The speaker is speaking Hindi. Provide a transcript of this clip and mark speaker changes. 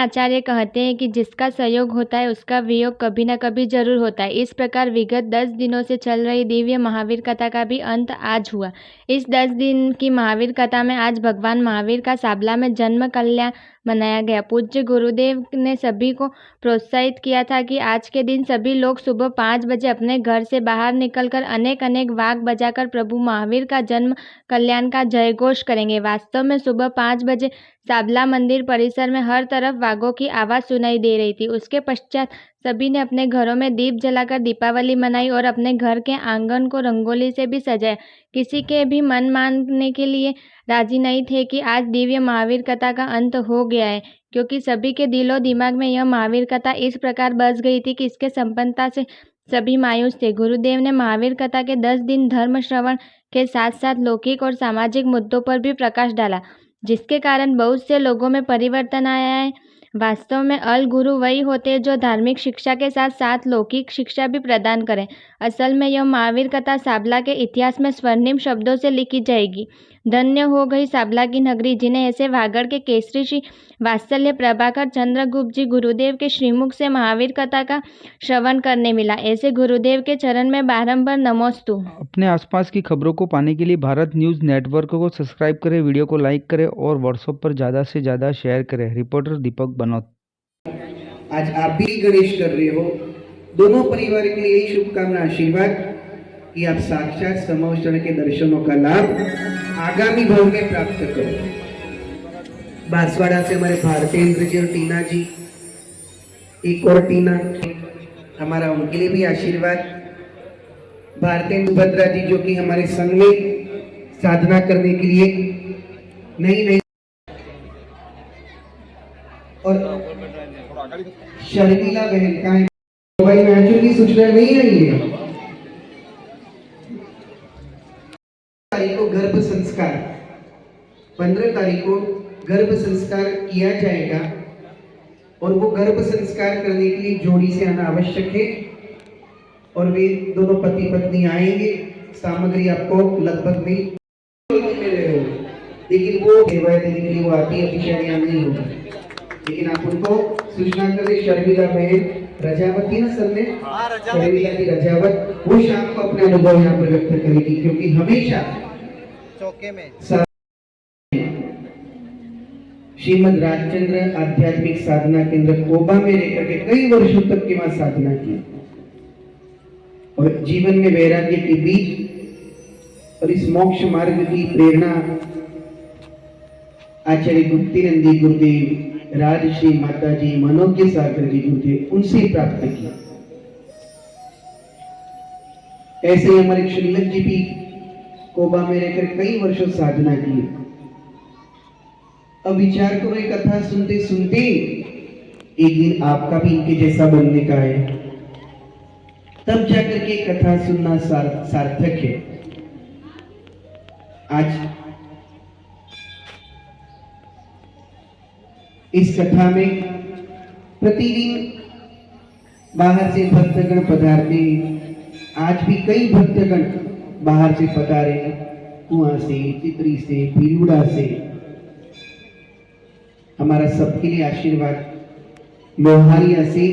Speaker 1: आचार्य कहते हैं कि जिसका सहयोग होता है उसका वियोग कभी न कभी जरूर होता है। इस प्रकार विगत 10 दिनों से चल रही दिव्य महावीर कथा का भी अंत आज हुआ। इस 10 दिन की महावीर कथा में आज भगवान महावीर का साबला में जन्म कल्याण मनाया गया। पूज्य गुरुदेव ने सभी को प्रोत्साहित किया था कि आज के दिन सभी लोग सुबह 5 बजे अपने घर से बाहर निकलकर अनेक अनेक वाग बजाकर प्रभु महावीर का जन्म कल्याण का जयघोष करेंगे। वास्तव में सुबह 5 बजे साबला मंदिर परिसर में हर तरफ वागों की आवाज़ सुनाई दे रही थी। उसके पश्चात सभी ने अपने घरों में दीप जलाकर दीपावली मनाई और अपने घर के आंगन को रंगोली से भी सजाया। किसी के भी मन मानने के लिए राजी नहीं थे कि आज दिव्य महावीर कथा का अंत हो गया है, क्योंकि सभी के दिलो दिमाग में यह महावीर कथा इस प्रकार बस गई थी कि इसके संपन्नता से सभी मायूस थे। गुरुदेव ने महावीर कथा के 10 दिन धर्म श्रवण के साथ साथ लौकिक और सामाजिक मुद्दों पर भी प्रकाश डाला, जिसके कारण बहुत से लोगों में परिवर्तन आया है। वास्तव में अल गुरु वही होते हैं जो धार्मिक शिक्षा के साथ साथ लौकिक शिक्षा भी प्रदान करें। असल में यह महावीर कथा साबला के इतिहास में स्वर्णिम शब्दों से लिखी जाएगी। धन्य हो गई साबला की नगरी, जिन्हें ऐसे वागड़ के केसरी श्री वात्सल्य प्रभाकर चंद्रगुप्त जी गुरुदेव के श्रीमुख से महावीर कथा का श्रवण करने मिला। ऐसे गुरुदेव के चरण में बारंबार नमोस्तु।
Speaker 2: अपने आसपास की खबरों को पाने के लिए भारत न्यूज़ नेटवर्क को सब्सक्राइब करें, वीडियो को लाइक करें और व्हाट्सएप पर ज़्यादा से ज़्यादा शेयर करें। रिपोर्टर दीपक बनोत।
Speaker 3: आज आप भी गणेश कर रहे हो, दोनों परिवार के लिए यही शुभकामना आशीर्वाद कि आप साक्षात समोषण के दर्शनों का लाभ आगामी भाव में प्राप्त करो। बांसवाड़ा से हमारे भारतेंद्र जी और टीना जी, एक और टीना, हमारा उनके लिए भी आशीर्वाद। भारतेंद्र भद्रा जी जो कि हमारे संघ में साधना करने के लिए नई और शर्मिला बहन का मोबाइल मैचों की सूचना नहीं आई है। तारीख को गर्भ संस्कार, 15 तारीख को गर्भ संस्कार किया जाएगा और वो गर्भ संस्कार करने के लिए जोड़ी से आना आवश्यक है और वे दोनों पति पत्नी आएंगे। सामग्री आपको लगभग मिल रहे हो, लेकिन वो सेवाएं देने के लिए वो आती अतिशय नहीं होगा, लेकिन आप उनको सूचना कर दे। शर्मिला बहन रजावती ना सर ने, शर्मिला की रजावत, वो शाम को अपने अनुभव यहाँ पर व्यक्त करेगी, क्योंकि हमेशा चौके में श्रीमद राजचंद्र आध्यात्मिक साधना केंद्र कोबा में रहकर के कई वर्षों तक की वहां साधना की और जीवन में वैराग्य के बीच और इस मोक्ष मार्ग की प्रेरणा आचार्य गुप्तिनंदी गुरुदेव, राजश्री माता जी, मनोज्ञ सागर जी गुरुदेव, उनसे प्राप्त की। ऐसे ही हमारे श्रीलक जी भी कोबा में रहकर कई वर्षों साधना की। अब विचार करो, एक कथा सुनते सुनते एक दिन आपका भी इनके जैसा बनने का है, तब जाकर के कथा सुनना सार्थक है। आज इस कथा में प्रतिदिन बाहर से भक्तगण पधारते। आज भी कई भक्तगण बाहर से पधारे, कुआं से, चित्री से, भीलुड़ा से। हमारा सबके लिए आशीर्वाद। लोहारिया से